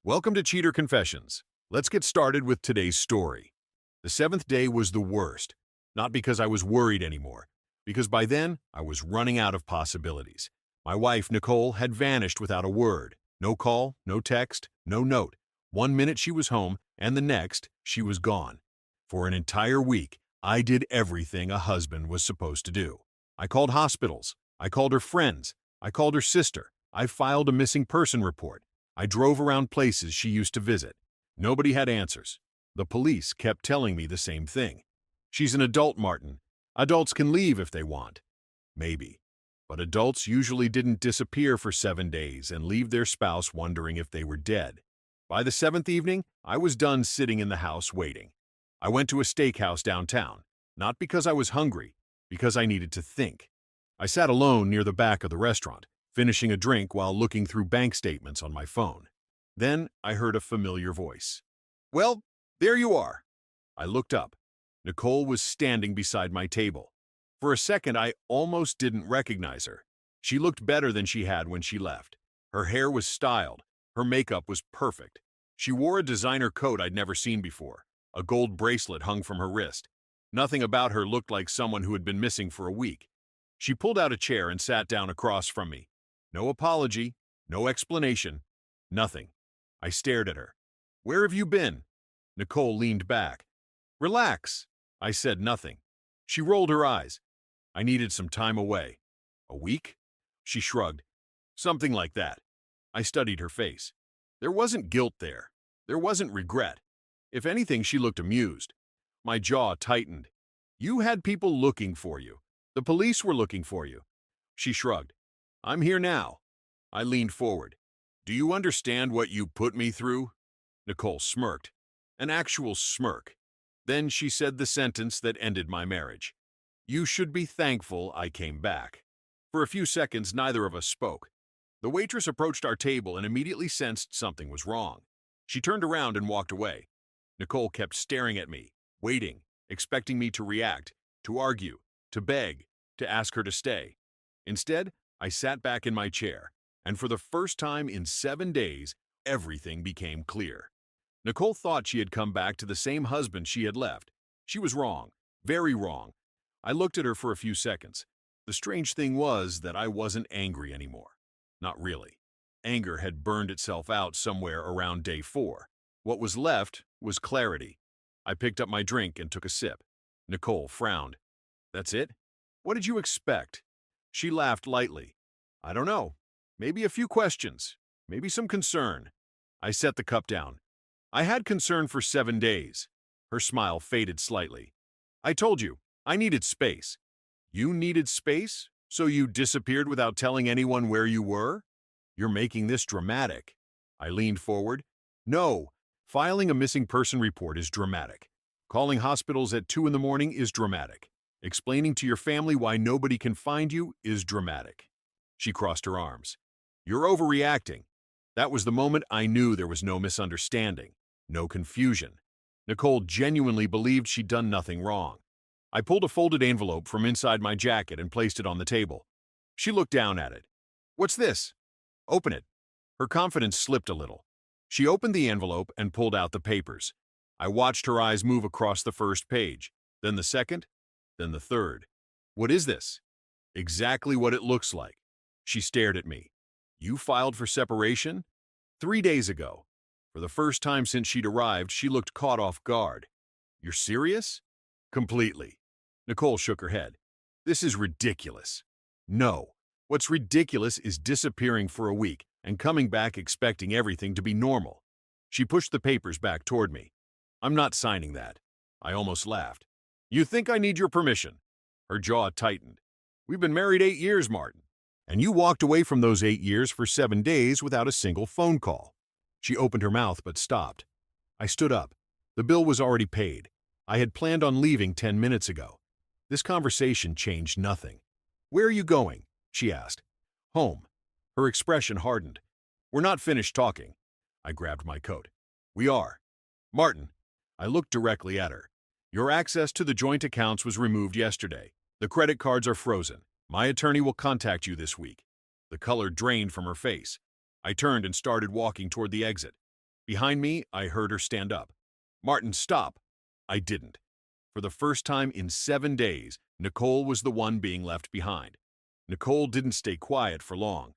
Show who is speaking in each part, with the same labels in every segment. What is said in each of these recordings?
Speaker 1: Welcome to Cheater Confessions. Let's get started with today's story. The seventh day was the worst, not because I was worried anymore, because by then I was running out of possibilities. My wife, Nicole, had vanished without a word. No call, no text, no note. 1 minute she was home, and the next she was gone. For an entire week, I did everything a husband was supposed to do. I called hospitals. I called her friends. I called her sister. I filed a missing person report. I drove around places she used to visit. Nobody had answers. The police kept telling me the same thing. She's an adult, Martin. Adults can leave if they want. Maybe. But adults usually didn't disappear for 7 days and leave their spouse wondering if they were dead. By the seventh evening, I was done sitting in the house waiting. I went to a steakhouse downtown, not because I was hungry, because I needed to think. I sat alone near the back of the restaurant, finishing a drink while looking through bank statements on my phone. Then I heard a familiar voice. "Well, there you are." I looked up. Nicole was standing beside my table. For a second, I almost didn't recognize her. She looked better than she had when she left. Her hair was styled. Her makeup was perfect. She wore a designer coat I'd never seen before. A gold bracelet hung from her wrist. Nothing about her looked like someone who had been missing for a week. She pulled out a chair and sat down across from me. No apology, no explanation, nothing. I stared at her. "Where have you been?" Nicole leaned back. "Relax." I said nothing. She rolled her eyes. "I needed some time away." "A week?" She shrugged. "Something like that." I studied her face. There wasn't guilt there. There wasn't regret. If anything, she looked amused. My jaw tightened. "You had people looking for you. The police were looking for you." She shrugged. "I'm here now." I leaned forward. "Do you understand what you put me through?" Nicole smirked. An actual smirk. Then she said the sentence that ended my marriage. "You should be thankful I came back." For a few seconds, neither of us spoke. The waitress approached our table and immediately sensed something was wrong. She turned around and walked away. Nicole kept staring at me, waiting, expecting me to react, to argue, to beg, to ask her to stay. Instead, I sat back in my chair, and for the first time in 7 days, everything became clear. Nicole thought she had come back to the same husband she had left. She was wrong, very wrong. I looked at her for a few seconds. The strange thing was that I wasn't angry anymore. Not really. Anger had burned itself out somewhere around day 4. What was left was clarity. I picked up my drink and took a sip. Nicole frowned. "That's it? What did you expect?" She laughed lightly. "I don't know. Maybe a few questions. Maybe some concern." I set the cup down. "I had concern for 7 days." Her smile faded slightly. "I told you, I needed space." "You needed space? So you disappeared without telling anyone where you were?" "You're making this dramatic." I leaned forward. "No, filing a missing person report is dramatic. Calling hospitals at 2 in the morning is dramatic. Explaining to your family why nobody can find you is dramatic." She crossed her arms. "You're overreacting." That was the moment I knew there was no misunderstanding, no confusion. Nicole genuinely believed she'd done nothing wrong. I pulled a folded envelope from inside my jacket and placed it on the table. She looked down at it. "What's this?" "Open it." Her confidence slipped a little. She opened the envelope and pulled out the papers. I watched her eyes move across the first page, then the second, then the third. "What is this?" "Exactly what it looks like." She stared at me. "You filed for separation?" 3 days ago. For the first time since she'd arrived, she looked caught off guard. "You're serious?" "Completely." Nicole shook her head. "This is ridiculous." "No. What's ridiculous is disappearing for a week and coming back expecting everything to be normal." She pushed the papers back toward me. "I'm not signing that." I almost laughed. "You think I need your permission?" Her jaw tightened. "We've been married 8 years, Martin. And you walked away from those 8 years for 7 days without a single phone call." She opened her mouth but stopped. I stood up. The bill was already paid. I had planned on leaving 10 minutes ago. This conversation changed nothing. "Where are you going?" she asked. "Home." Her expression hardened. "We're not finished talking." I grabbed my coat. "We are." "Martin." I looked directly at her. "Your access to the joint accounts was removed yesterday. The credit cards are frozen. My attorney will contact you this week." The color drained from her face. I turned and started walking toward the exit. Behind me, I heard her stand up. "Martin, stop!" I didn't. For the first time in 7 days, Nicole was the one being left behind. Nicole didn't stay quiet for long.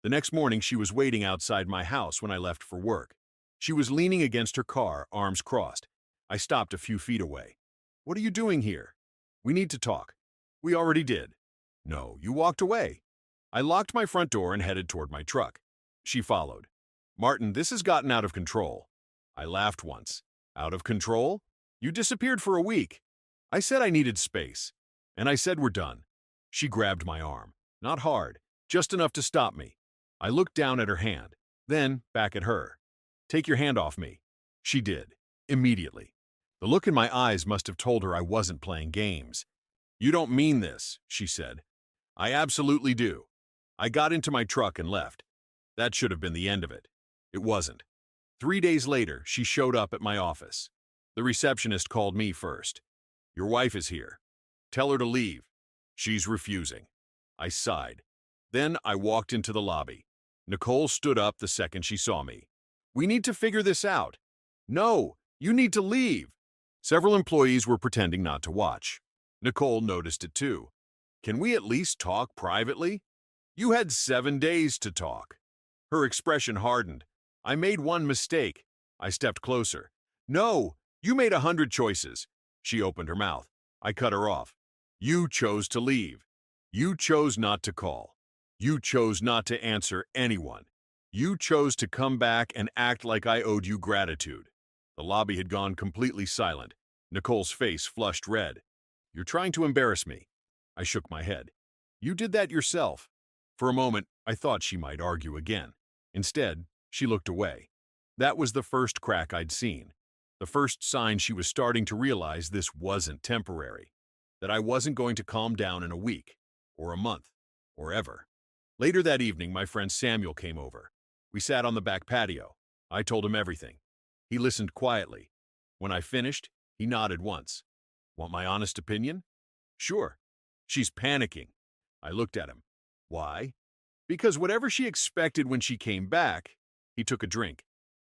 Speaker 1: The next morning, she was waiting outside my house when I left for work. She was leaning against her car, arms crossed. I stopped a few feet away. "What are you doing here?" "We need to talk." "We already did." "No, you walked away." I locked my front door and headed toward my truck. She followed. "Martin, this has gotten out of control." I laughed once. "Out of control? You disappeared for a week." I said I needed space. And I said we're done. She grabbed my arm. Not hard, just enough to stop me. I looked down at her hand, then back at her. "Take your hand off me." She did, immediately. The look in my eyes must have told her I wasn't playing games. "You don't mean this," she said. "I absolutely do." I got into my truck and left. That should have been the end of it. It wasn't. 3 days later, she showed up at my office. The receptionist called me first. "Your wife is here. Tell her to leave." "She's refusing." I sighed. Then I walked into the lobby. Nicole stood up the second she saw me. "We need to figure this out." "No, you need to leave." Several employees were pretending not to watch. Nicole noticed it too. "Can we at least talk privately?" "You had 7 days to talk." Her expression hardened. "I made one mistake." I stepped closer. "No, you made 100 choices." She opened her mouth. I cut her off. "You chose to leave. You chose not to call. You chose not to answer anyone. You chose to come back and act like I owed you gratitude." The lobby had gone completely silent. Nicole's face flushed red. "You're trying to embarrass me." I shook my head. "You did that yourself." For a moment, I thought she might argue again. Instead, she looked away. That was the first crack I'd seen. The first sign she was starting to realize this wasn't temporary. That I wasn't going to calm down in a week, or a month, or ever. Later that evening, my friend Samuel came over. We sat on the back patio. I told him everything. He listened quietly. When I finished, he nodded once. "Want my honest opinion?" "Sure." "She's panicking." I looked at him. "Why?" "Because whatever she expected when she came back," he took a drink.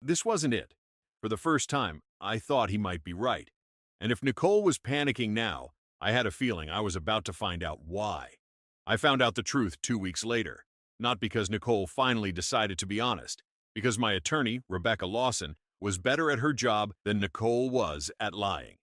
Speaker 1: "This wasn't it. For the first time, I thought he might be right. And if Nicole was panicking now, I had a feeling I was about to find out why. I found out the truth 2 weeks later. Not because Nicole finally decided to be honest, because my attorney, Rebecca Lawson, was better at her job than Nicole was at lying.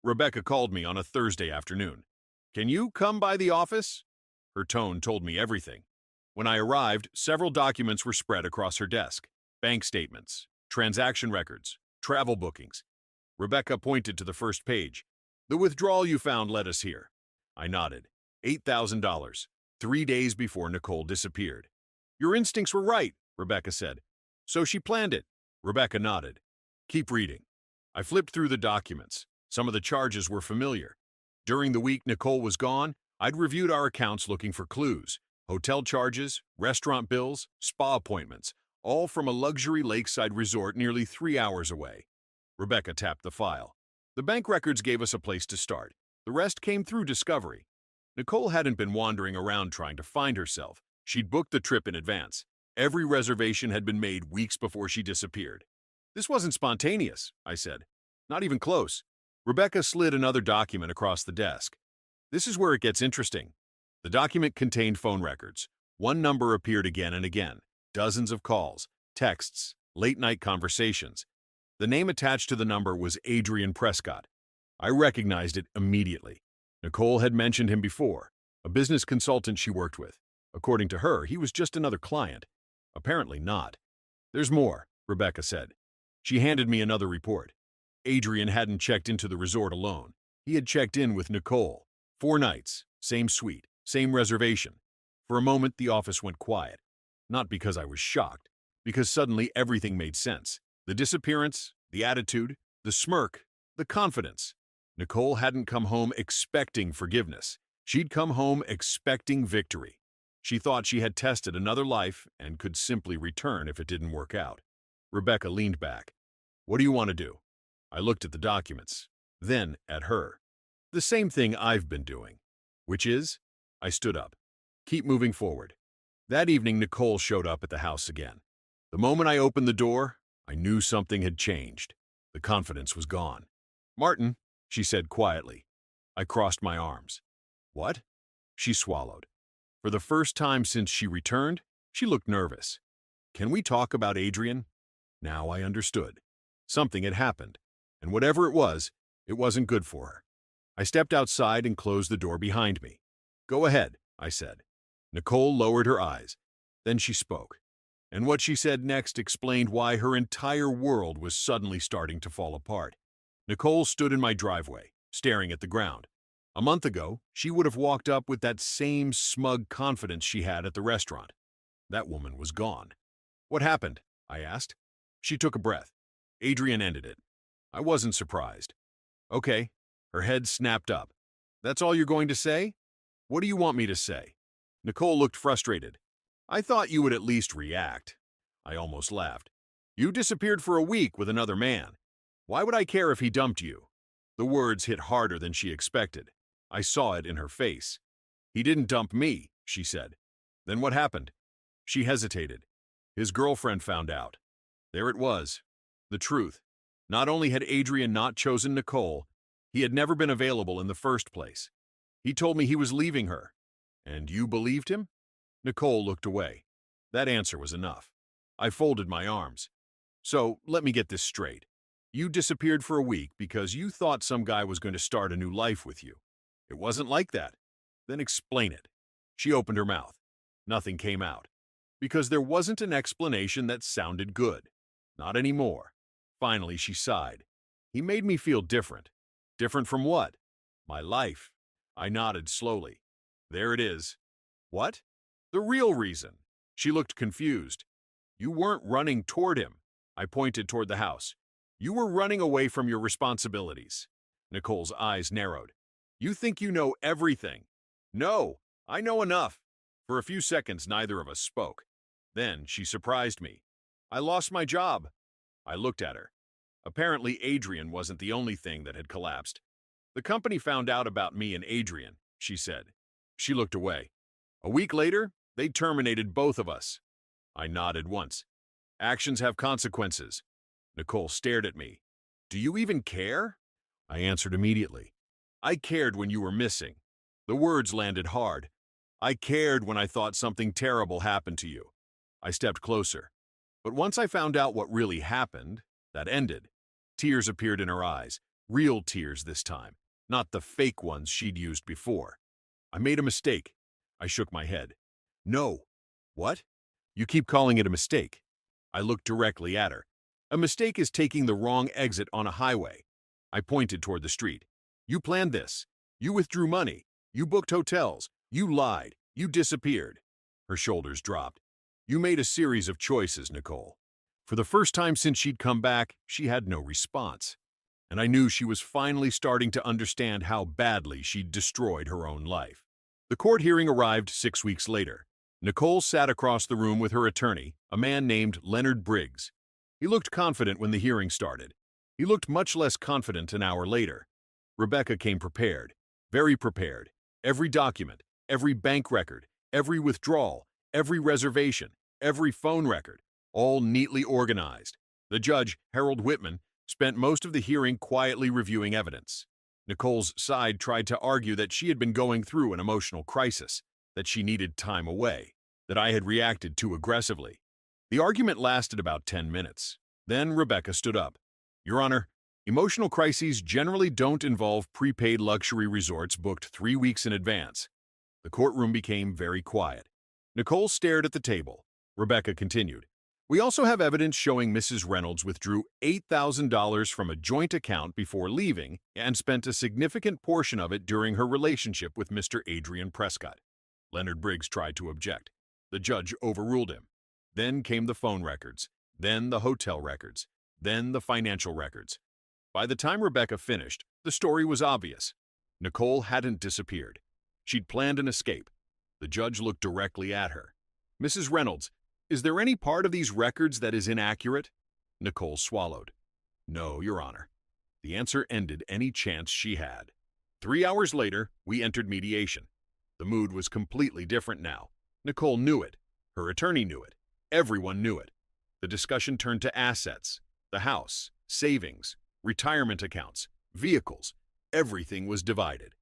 Speaker 1: Rebecca called me on a Thursday afternoon. "Can you come by the office?" Her tone told me everything. When I arrived, several documents were spread across her desk. Bank statements, transaction records, travel bookings. Rebecca pointed to the first page. "The withdrawal you found led us here." I nodded. $8,000, 3 days before Nicole disappeared. "Your instincts were right," Rebecca said. "So she planned it." Rebecca nodded. "Keep reading." I flipped through the documents. Some of the charges were familiar. During the week Nicole was gone, I'd reviewed our accounts looking for clues. Hotel charges, restaurant bills, spa appointments, all from a luxury lakeside resort nearly 3 hours away. Rebecca tapped the file. "The bank records gave us a place to start. The rest came through discovery." Nicole hadn't been wandering around trying to find herself. She'd booked the trip in advance. Every reservation had been made weeks before she disappeared. "This wasn't spontaneous," I said. "Not even close." Rebecca slid another document across the desk. "This is where it gets interesting." The document contained phone records. One number appeared again and again. Dozens of calls, texts, late-night conversations. The name attached to the number was Adrian Prescott. I recognized it immediately. Nicole had mentioned him before, a business consultant she worked with. According to her, he was just another client. Apparently not. "There's more," Rebecca said. She handed me another report. Adrian hadn't checked into the resort alone. He had checked in with Nicole. 4 nights, same suite, same reservation. For a moment, the office went quiet. Not because I was shocked, because suddenly everything made sense. The disappearance, the attitude, the smirk, the confidence. Nicole hadn't come home expecting forgiveness. She'd come home expecting victory. She thought she had tested another life and could simply return if it didn't work out. Rebecca leaned back. "What do you want to do?" I looked at the documents, then at her. "The same thing I've been doing." "Which is?" I stood up. "Keep moving forward." That evening, Nicole showed up at the house again. The moment I opened the door, I knew something had changed. The confidence was gone. "Martin," she said quietly. I crossed my arms. "What?" She swallowed. For the first time since she returned, she looked nervous. "Can we talk about Adrian?" Now I understood. Something had happened, and whatever it wasn't good for her. I stepped outside and closed the door behind me. "Go ahead," I said. Nicole lowered her eyes. Then she spoke. And what she said next explained why her entire world was suddenly starting to fall apart. Nicole stood in my driveway, staring at the ground. A month ago, she would have walked up with that same smug confidence she had at the restaurant. That woman was gone. "What happened?" I asked. She took a breath. "Adrian ended it." I wasn't surprised. "Okay." Her head snapped up. "That's all you're going to say? What do you want me to say?" Nicole looked frustrated. "I thought you would at least react." I almost laughed. "You disappeared for a week with another man. Why would I care if he dumped you?" The words hit harder than she expected. I saw it in her face. "He didn't dump me," she said. "Then what happened?" She hesitated. "His girlfriend found out." There it was. The truth. Not only had Adrian not chosen Nicole, he had never been available in the first place. He told me he was leaving her. And you believed him? Nicole looked away. That answer was enough. I folded my arms. "So, let me get this straight. You disappeared for a week because you thought some guy was going to start a new life with you. It wasn't like that. Then explain it." She opened her mouth. Nothing came out. Because there wasn't an explanation that sounded good. Not anymore. Finally, she sighed. "He made me feel different." "Different from what?" "My life." I nodded slowly. "There it is." "What?" "The real reason." She looked confused. "You weren't running toward him." I pointed toward the house. "You were running away from your responsibilities." Nicole's eyes narrowed. "You think you know everything." "No, I know enough." For a few seconds, neither of us spoke. Then she surprised me. "I lost my job." I looked at her. Apparently, Adrian wasn't the only thing that had collapsed. "The company found out about me and Adrian," she said. She looked away. "A week later, they terminated both of us." I nodded once. "Actions have consequences." Nicole stared at me. "Do you even care?" I answered immediately. "I cared when you were missing." The words landed hard. "I cared when I thought something terrible happened to you." I stepped closer. But once I found out what really happened, that ended. Tears appeared in her eyes. Real tears this time, not the fake ones she'd used before. "I made a mistake." I shook my head. "No." "What?" "You keep calling it a mistake." I looked directly at her. "A mistake is taking the wrong exit on a highway." I pointed toward the street. "You planned this. You withdrew money. You booked hotels. You lied. You disappeared." Her shoulders dropped. "You made a series of choices, Nicole." For the first time since she'd come back, she had no response. And I knew she was finally starting to understand how badly she'd destroyed her own life. The court hearing arrived 6 weeks later. Nicole sat across the room with her attorney, a man named Leonard Briggs. He looked confident when the hearing started. He looked much less confident an hour later. Rebecca came prepared, very prepared. Every document, every bank record, every withdrawal, every reservation, every phone record, all neatly organized. The judge, Harold Whitman, spent most of the hearing quietly reviewing evidence. Nicole's side tried to argue that she had been going through an emotional crisis, that she needed time away, that I had reacted too aggressively. The argument lasted about 10 minutes. Then Rebecca stood up. "Your Honor, emotional crises generally don't involve prepaid luxury resorts booked 3 weeks in advance." The courtroom became very quiet. Nicole stared at the table. Rebecca continued. "We also have evidence showing Mrs. Reynolds withdrew $8,000 from a joint account before leaving and spent a significant portion of it during her relationship with Mr. Adrian Prescott." Leonard Briggs tried to object. The judge overruled him. Then came the phone records, then the hotel records, then the financial records. By the time Rebecca finished, the story was obvious. Nicole hadn't disappeared. She'd planned an escape. The judge looked directly at her. "Mrs. Reynolds, is there any part of these records that is inaccurate?" Nicole swallowed. "No, Your Honor." The answer ended any chance she had. 3 hours later, we entered mediation. The mood was completely different now. Nicole knew it. Her attorney knew it. Everyone knew it. The discussion turned to assets, the house, savings, retirement accounts, vehicles. Everything was divided.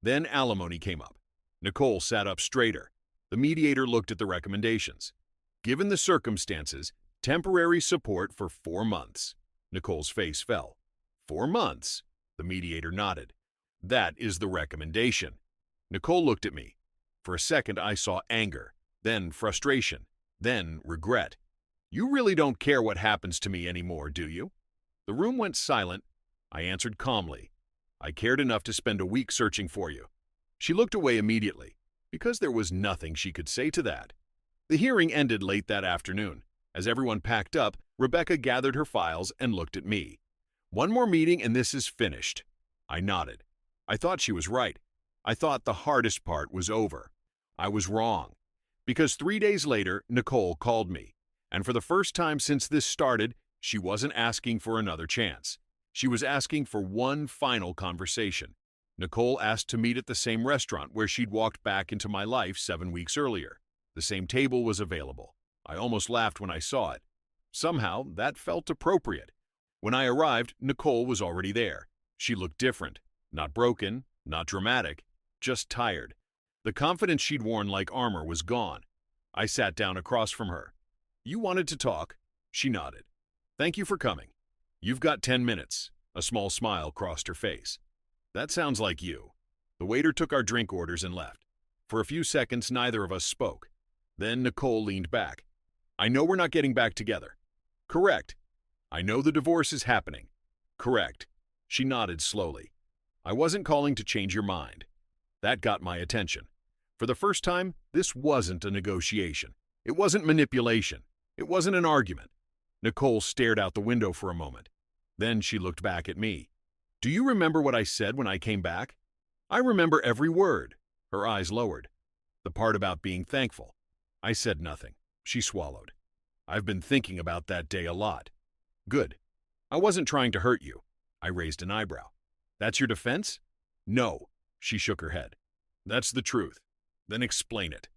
Speaker 1: Then alimony came up. Nicole sat up straighter. The mediator looked at the recommendations. Given the circumstances, temporary support for 4 months. Nicole's face fell. 4 months? The mediator nodded. That is the recommendation. Nicole looked at me. For a second, I saw anger, then frustration, then regret. You really don't care what happens to me anymore, do you? The room went silent. I answered calmly. I cared enough to spend a week searching for you. She looked away immediately, because there was nothing she could say to that. The hearing ended late that afternoon. As everyone packed up, Rebecca gathered her files and looked at me. One more meeting and this is finished. I nodded. I thought she was right. I thought the hardest part was over. I was wrong. Because 3 days later, Nicole called me. And for the first time since this started, she wasn't asking for another chance. She was asking for one final conversation. Nicole asked to meet at the same restaurant where she'd walked back into my life 7 weeks earlier. The same table was available. I almost laughed when I saw it. Somehow, that felt appropriate. When I arrived, Nicole was already there. She looked different. Not broken, not dramatic, just tired. The confidence she'd worn like armor was gone. I sat down across from her. You wanted to talk? She nodded. Thank you for coming. You've got 10 minutes. A small smile crossed her face. That sounds like you. The waiter took our drink orders and left. For a few seconds, neither of us spoke. Then Nicole leaned back. I know we're not getting back together. Correct. I know the divorce is happening. Correct. She nodded slowly. I wasn't calling to change your mind. That got my attention. For the first time, this wasn't a negotiation. It wasn't manipulation. It wasn't an argument. Nicole stared out the window for a moment. Then she looked back at me. Do you remember what I said when I came back? I remember every word. Her eyes lowered. The part about being thankful. I said nothing. She swallowed. I've been thinking about that day a lot. Good. I wasn't trying to hurt you. I raised an eyebrow. That's your defense? No. She shook her head. That's the truth. Then explain it.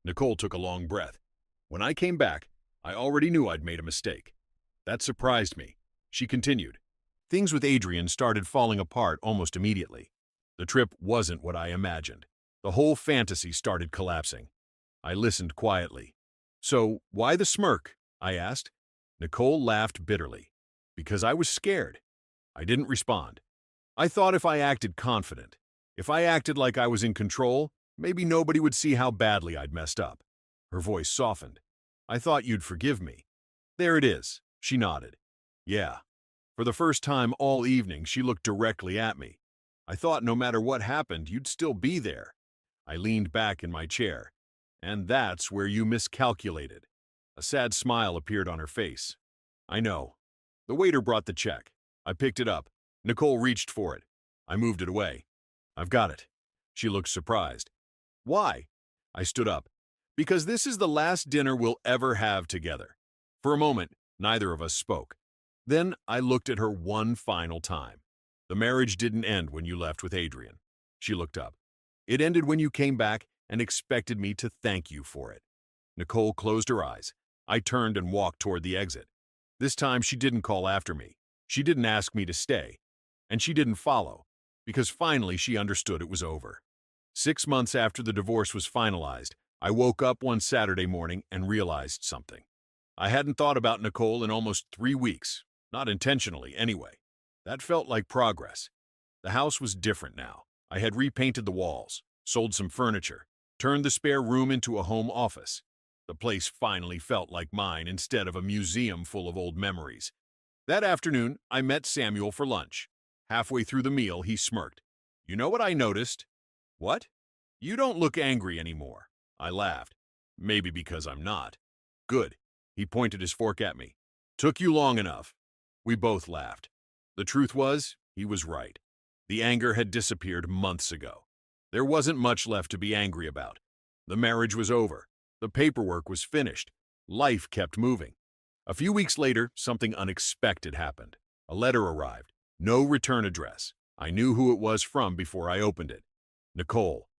Speaker 1: Nicole took a long breath. When I came back, I already knew I'd made a mistake. That surprised me. She continued. Things with Adrian started falling apart almost immediately. The trip wasn't what I imagined. The whole fantasy started collapsing. I listened quietly. So, why the smirk? I asked. Nicole laughed bitterly. Because I was scared. I didn't respond. I thought if I acted confident, if I acted like I was in control, maybe nobody would see how badly I'd messed up. Her voice softened. I thought you'd forgive me. There it is. She nodded. Yeah. For the first time all evening, she looked directly at me. I thought no matter what happened, you'd still be there. I leaned back in my chair. And that's where you miscalculated. A sad smile appeared on her face. I know. The waiter brought the check. I picked it up. Nicole reached for it. I moved it away. I've got it. She looked surprised. Why? I stood up. Because this is the last dinner we'll ever have together. For a moment, neither of us spoke. Then I looked at her one final time. The marriage didn't end when you left with Adrian. She looked up. It ended when you came back and expected me to thank you for it. Nicole closed her eyes. I turned and walked toward the exit. This time she didn't call after me. She didn't ask me to stay. And she didn't follow, because finally she understood it was over. 6 months after the divorce was finalized, I woke up one Saturday morning and realized something. I hadn't thought about Nicole in almost 3 weeks, not intentionally anyway. That felt like progress. The house was different now. I had repainted the walls, sold some furniture, turned the spare room into a home office. The place finally felt like mine instead of a museum full of old memories. That afternoon, I met Samuel for lunch. Halfway through the meal, he smirked. You know what I noticed? What? You don't look angry anymore. I laughed. Maybe because I'm not. Good. He pointed his fork at me. Took you long enough. We both laughed. The truth was, he was right. The anger had disappeared months ago. There wasn't much left to be angry about. The marriage was over. The paperwork was finished. Life kept moving. A few weeks later, something unexpected happened. A letter arrived. No return address. I knew who it was from before I opened it. Nicole.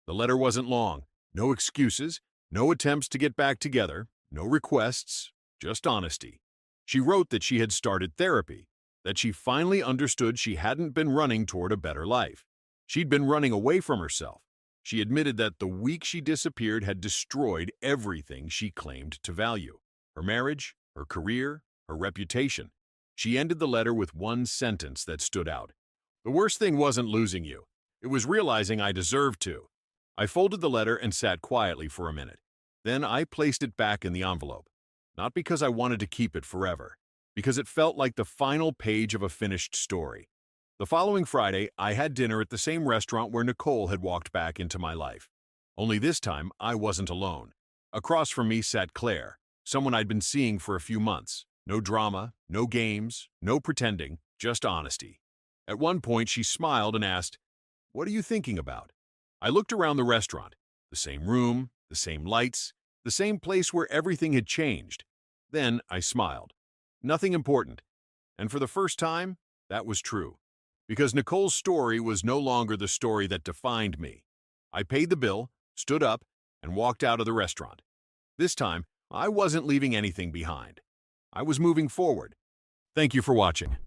Speaker 1: The letter wasn't long. No excuses, no attempts to get back together, no requests, just honesty. She wrote that she had started therapy, that she finally understood she hadn't been running toward a better life. She'd been running away from herself. She admitted that the week she disappeared had destroyed everything she claimed to value: her marriage, her career, her reputation. She ended the letter with one sentence that stood out. "The worst thing wasn't losing you. It was realizing I deserved to." I folded the letter and sat quietly for a minute. Then I placed it back in the envelope. Not because I wanted to keep it forever, because it felt like the final page of a finished story. The following Friday, I had dinner at the same restaurant where Nicole had walked back into my life. Only this time, I wasn't alone. Across from me sat Claire, someone I'd been seeing for a few months. No drama, no games, no pretending, just honesty. At one point, she smiled and asked, "What are you thinking about?" I looked around the restaurant. The same room, the same lights, the same place where everything had changed. Then I smiled. Nothing important. And for the first time, that was true. Because Nicole's story was no longer the story that defined me. I paid the bill, stood up, and walked out of the restaurant. This time, I wasn't leaving anything behind. I was moving forward. Thank you for watching.